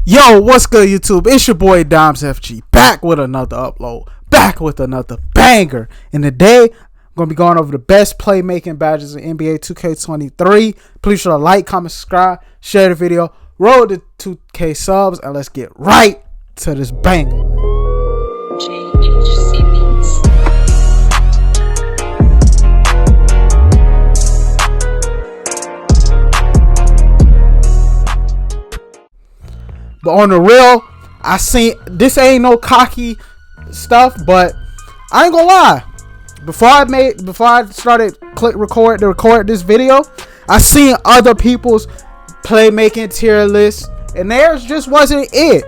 Yo, what's good, YouTube? It's your boy Dimes FG, back with another upload, back with another banger. And today, I'm going to be going over the best playmaking badges in NBA 2K23. Please sure to like, comment, subscribe, share the video, roll to 2K subs, and let's get right to this banger. But on the real, I seen this ain't no cocky stuff, but I ain't gonna lie. Before I started to record this video, I seen other people's playmaking tier lists, and theirs just wasn't it.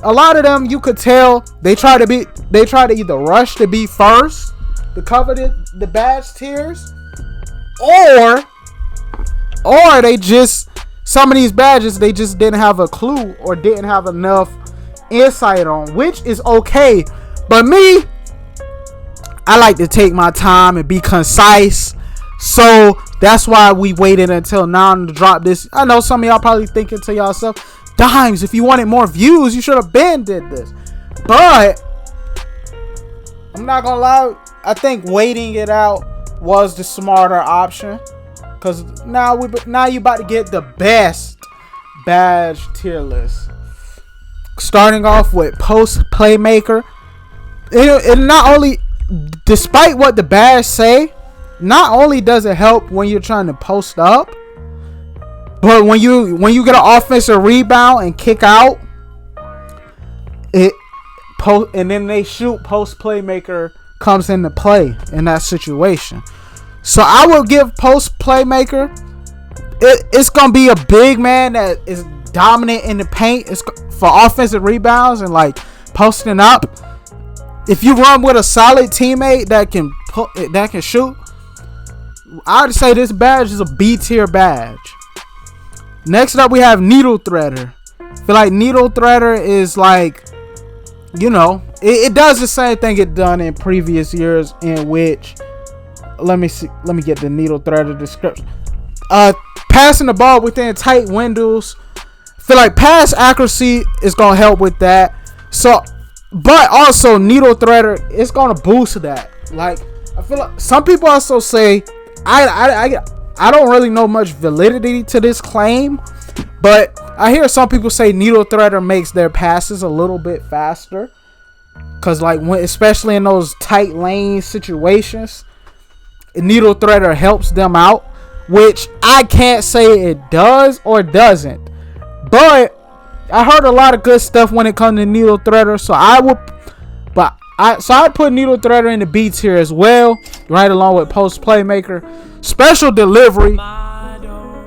A lot of them, you could tell they try to either rush to be first to cover the badge tiers, or they just, some of these badges, they just didn't have a clue or didn't have enough insight on, which is okay. But me, I like to take my time and be concise. So that's why we waited until now to drop this. I know some of y'all probably thinking to yourself, Dimes, if you wanted more views, you should have been did this. But I'm not gonna lie, I think waiting it out was the smarter option. Cause now you about to get the best badge tier list. Starting off with post playmaker. It not only, despite what the badge say, not only does it help when you're trying to post up, but when you get an offensive rebound and kick out, and then they shoot, post playmaker comes into play in that situation. So I will give post playmaker. It's gonna be a big man that is dominant in the paint. It's for offensive rebounds and like posting up. If you run with a solid teammate that can shoot, I'd say this badge is a B tier badge. Next up, we have Needle Threader. I feel like Needle Threader is like, you know, it does the same thing it done in previous years, in which, let me get the Needle Threader description. Passing the ball within tight windows. I feel like pass accuracy is gonna help with that. So, but also Needle Threader, it's gonna boost that. Like, I feel like some people also say, I don't really know much validity to this claim, but I hear some people say Needle Threader makes their passes a little bit faster. Cause like especially in those tight lane situations, Needle Threader helps them out, which I can't say it does or doesn't, but I heard a lot of good stuff when it comes to Needle Threader, so I'd put Needle Threader in the B tier as well, right along with post playmaker. Special delivery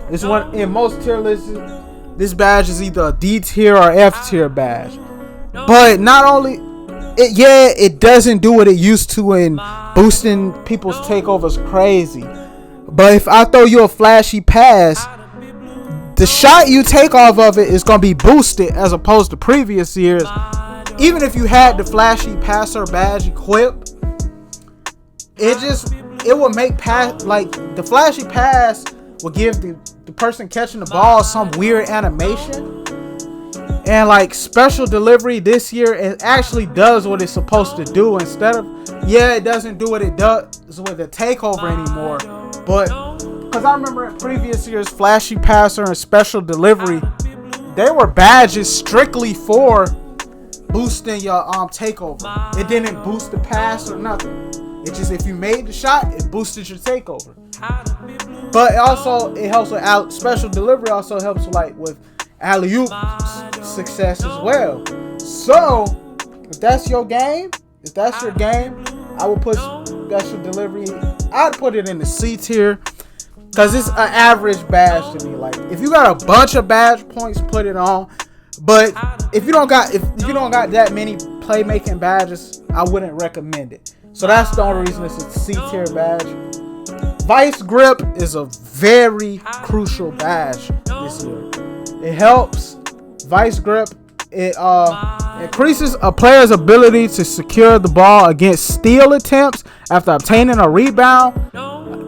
is one in most tier lists. This badge is either a D tier or F tier badge, but not only. It doesn't do what it used to in boosting people's takeovers crazy. But if I throw you a flashy pass, the shot you take off of it is going to be boosted as opposed to previous years. Even if you had the flashy passer badge equipped, it will make pass, like the flashy pass will give the person catching the ball some weird animation. And like special delivery this year, it actually does what it's supposed to do. Instead of, it doesn't do what it does with the takeover anymore. But because I remember in previous years, flashy passer and special delivery, they were badges strictly for boosting your takeover. It didn't boost the pass or nothing. It just, if you made the shot, it boosted your takeover. But it helps with special delivery. Also helps with alley-oop success as well. So if that's your game, I will put special delivery. I'd put it in the C tier because it's an average badge to me. Like, if you got a bunch of badge points, put it on. But if you don't got that many playmaking badges, I wouldn't recommend it. So that's the only reason it's a C tier badge. Vice Grip is a very crucial badge this year. It helps. Vice Grip, it increases a player's ability to secure the ball against steal attempts after obtaining a rebound,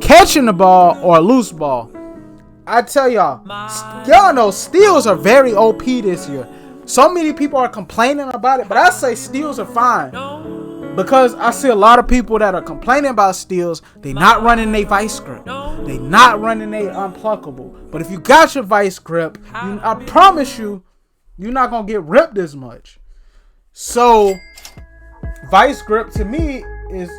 catching the ball, or a loose ball. I tell y'all know steals are very OP this year. So many people are complaining about it, but I say steals are fine. Because I see a lot of people that are complaining about steals. They not running their vice grip. They not running their unpluckable. But if you got your vice grip, I promise you, you're not going to get ripped as much. So, vice grip to me is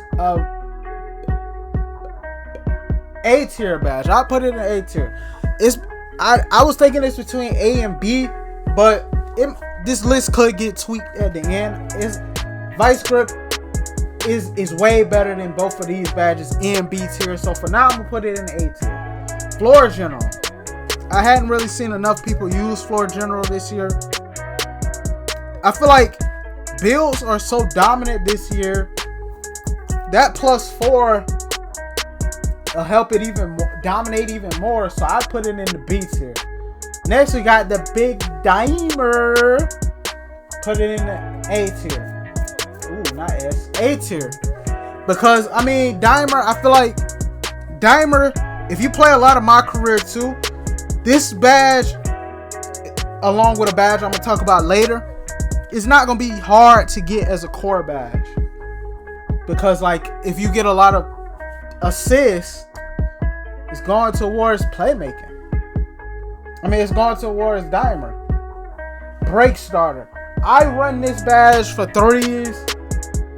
A tier badge. I put it in A tier. I was thinking it's between A and B, but this list could get tweaked at the end. Vice grip is way better than both of these badges in B tier. So for now, I'm gonna put it in A tier. Floor general. I hadn't really seen enough people use floor general this year. I feel like builds are so dominant this year. That +4 will help it even more, dominate even more. So I put it in the B tier. Next, we got the big dimer. Put it in the A tier. Ooh, not S. A tier. Because, I mean, dimer, I feel like dimer, if you play a lot of My Career 2, this badge, along with a badge I'm going to talk about later, is not going to be hard to get as a core badge. Because, like, if you get a lot of assists, it's going towards playmaking. I mean, it's going towards dimer. Break starter. I run this badge for threes.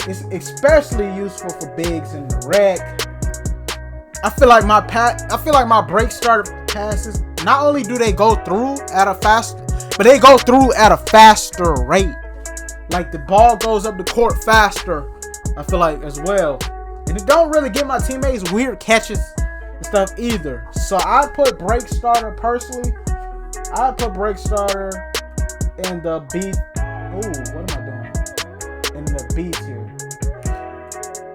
It's especially useful for bigs in the rec. I feel like my break starter passes, not only do they go through at a but they go through at a faster rate. Like the ball goes up the court faster, I feel like, as well. And it don't really give my teammates weird catches and stuff either. So I put break starter personally. I put break starter in the B. Ooh, what am I doing? In the B tier.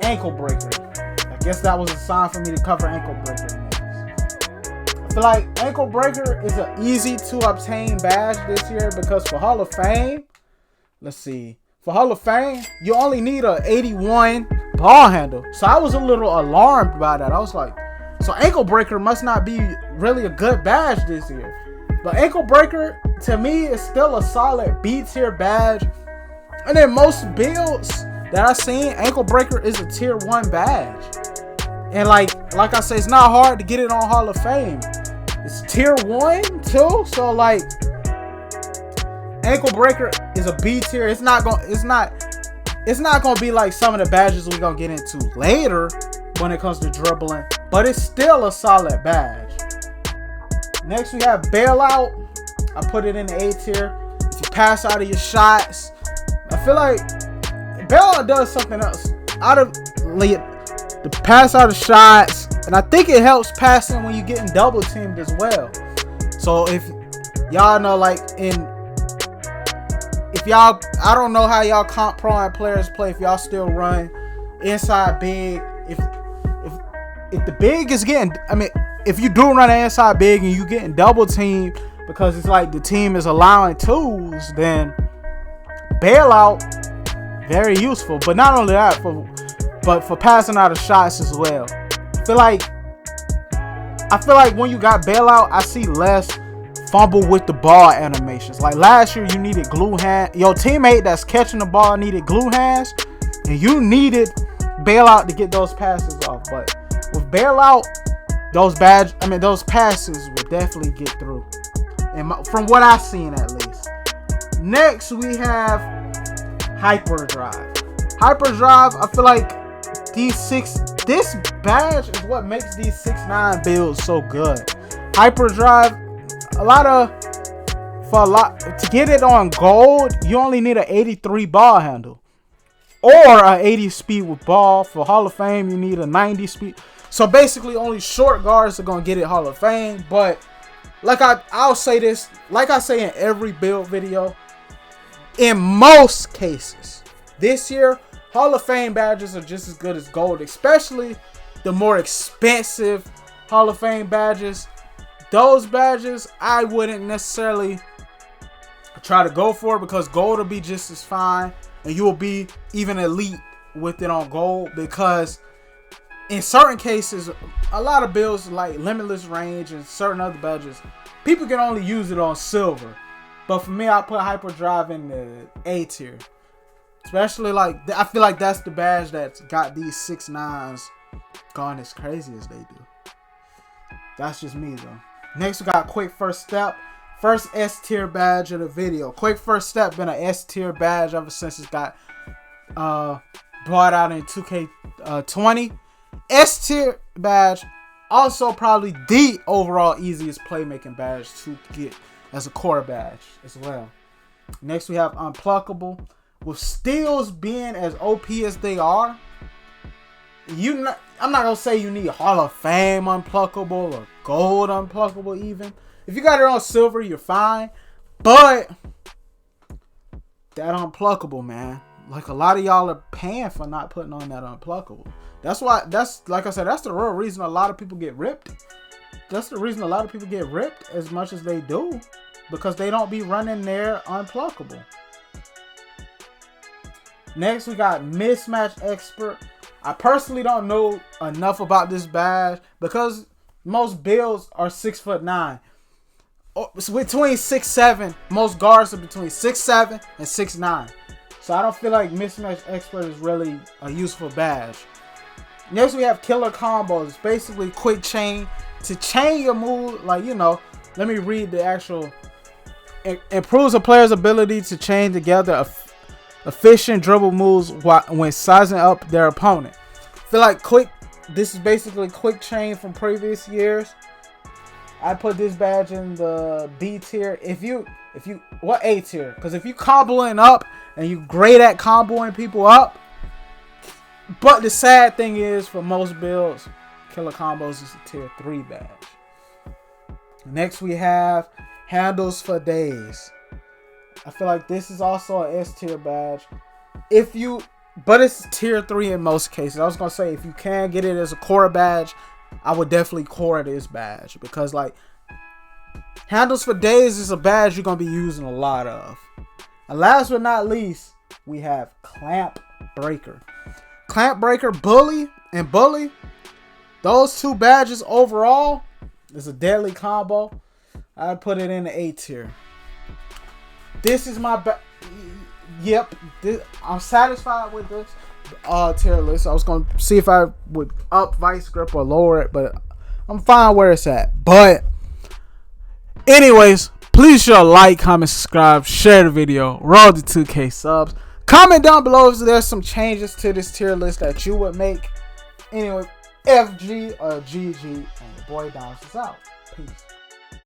Ankle breaker. I guess that was a sign for me to cover ankle breaker next. I feel like ankle breaker is an easy to obtain badge this year because for Hall of Fame, let's see. For Hall of Fame, you only need a 81 ball handle. So I was a little alarmed by that. I was like, so ankle breaker must not be really a good badge this year. But ankle breaker to me is still a solid B tier badge. And then most builds that I've seen, ankle breaker is a tier 1 badge. And like I say, it's not hard to get it on Hall of Fame. It's tier 1 too. So like ankle breaker is a B tier. It's not gonna be like some of the badges we're gonna get into later when it comes to dribbling, but it's still a solid badge. Next we have bailout. I put it in the A tier. If you pass out of your shots, I feel like bailout does something else. The pass out of shots, and I think it helps passing when you're getting double teamed as well. So if y'all know, like I don't know how y'all comp pro and players play. If y'all still run inside big, if the big is getting, I mean, if you do run an inside big and you getting double teamed because it's like the team is allowing twos, then bailout very useful. But not only that, but for passing out of shots as well. I feel like when you got bailout, I see less fumble with the ball animations. Like last year, you needed glue hand. Your teammate that's catching the ball needed glue hands, and you needed bailout to get those passes off. But with bailout, those passes would definitely get through. And from what I've seen, at least. Next, we have hyperdrive. Hyperdrive, I feel like this badge is what makes these 6'9" builds so good. Hyperdrive, to get it on gold, you only need an 83 ball handle or an 80 speed with ball. For Hall of Fame, you need a 90 speed. So basically, only short guards are gonna get it Hall of Fame. But like I'll say this, like I say in every build video, in most cases this year, Hall of Fame badges are just as good as gold, especially the more expensive Hall of Fame badges. Those badges I wouldn't necessarily try to go for because gold will be just as fine and you will be even elite with it on gold, because in certain cases, a lot of builds like Limitless Range and certain other badges, people can only use it on silver. But for me, I put hyperdrive in the A tier. Especially like, I feel like that's the badge that's got these 6'9s going as crazy as they do. That's just me though. Next we got quick first step. First S tier badge of the video. Quick first step been an S tier badge ever since it got brought out in 2K20. S tier badge, also probably the overall easiest playmaking badge to get as a core badge as well. Next we have Unpluckable. With steals being as OP as they are, I'm not gonna say you need Hall of Fame Unpluckable or Gold Unpluckable even. If you got it on silver, you're fine. But that Unpluckable, man. Like a lot of y'all are paying for not putting on that Unpluckable. That's why, like I said, that's the real reason a lot of people get ripped. That's the reason a lot of people get ripped as much as they do. Because they don't be running their Unpluckable. Next, we got Mismatch Expert. I personally don't know enough about this badge because most builds are 6'9". Between 6'7", most guards are between 6'7" and 6'9". So I don't feel like Mismatch Expert is really a useful badge. Next, we have Killer Combos. It's basically quick chain to chain your move. Like, you know, let me read the actual. It improves a player's ability to chain together efficient dribble moves when sizing up their opponent. I feel like this is basically quick chain from previous years. I put this badge in the B tier. What A tier? Because if you comboing up and you great at comboing people up, but the sad thing is for most builds, Killer Combos is a tier 3 badge. Next we have Handles for Days. I feel like this is also an S tier badge. But it's tier 3 in most cases. I was gonna say if you can get it as a core badge, I would definitely core this badge because like Handles for Days is a badge you're gonna be using a lot of. And last but not least, we have Clamp Breaker. Clamp Breaker, Bully, and Bully. Those two badges overall is a deadly combo. I'd put it in the A tier. This is my I'm satisfied with this tier list. I was gonna see if I would up Vice Grip or lower it, but I'm fine where it's at. But anyways, please show like, comment, subscribe, share the video, roll to 2K subs. Comment down below if there's some changes to this tier list that you would make. Anyway, FG or GG, and your boy Downs is out. Peace.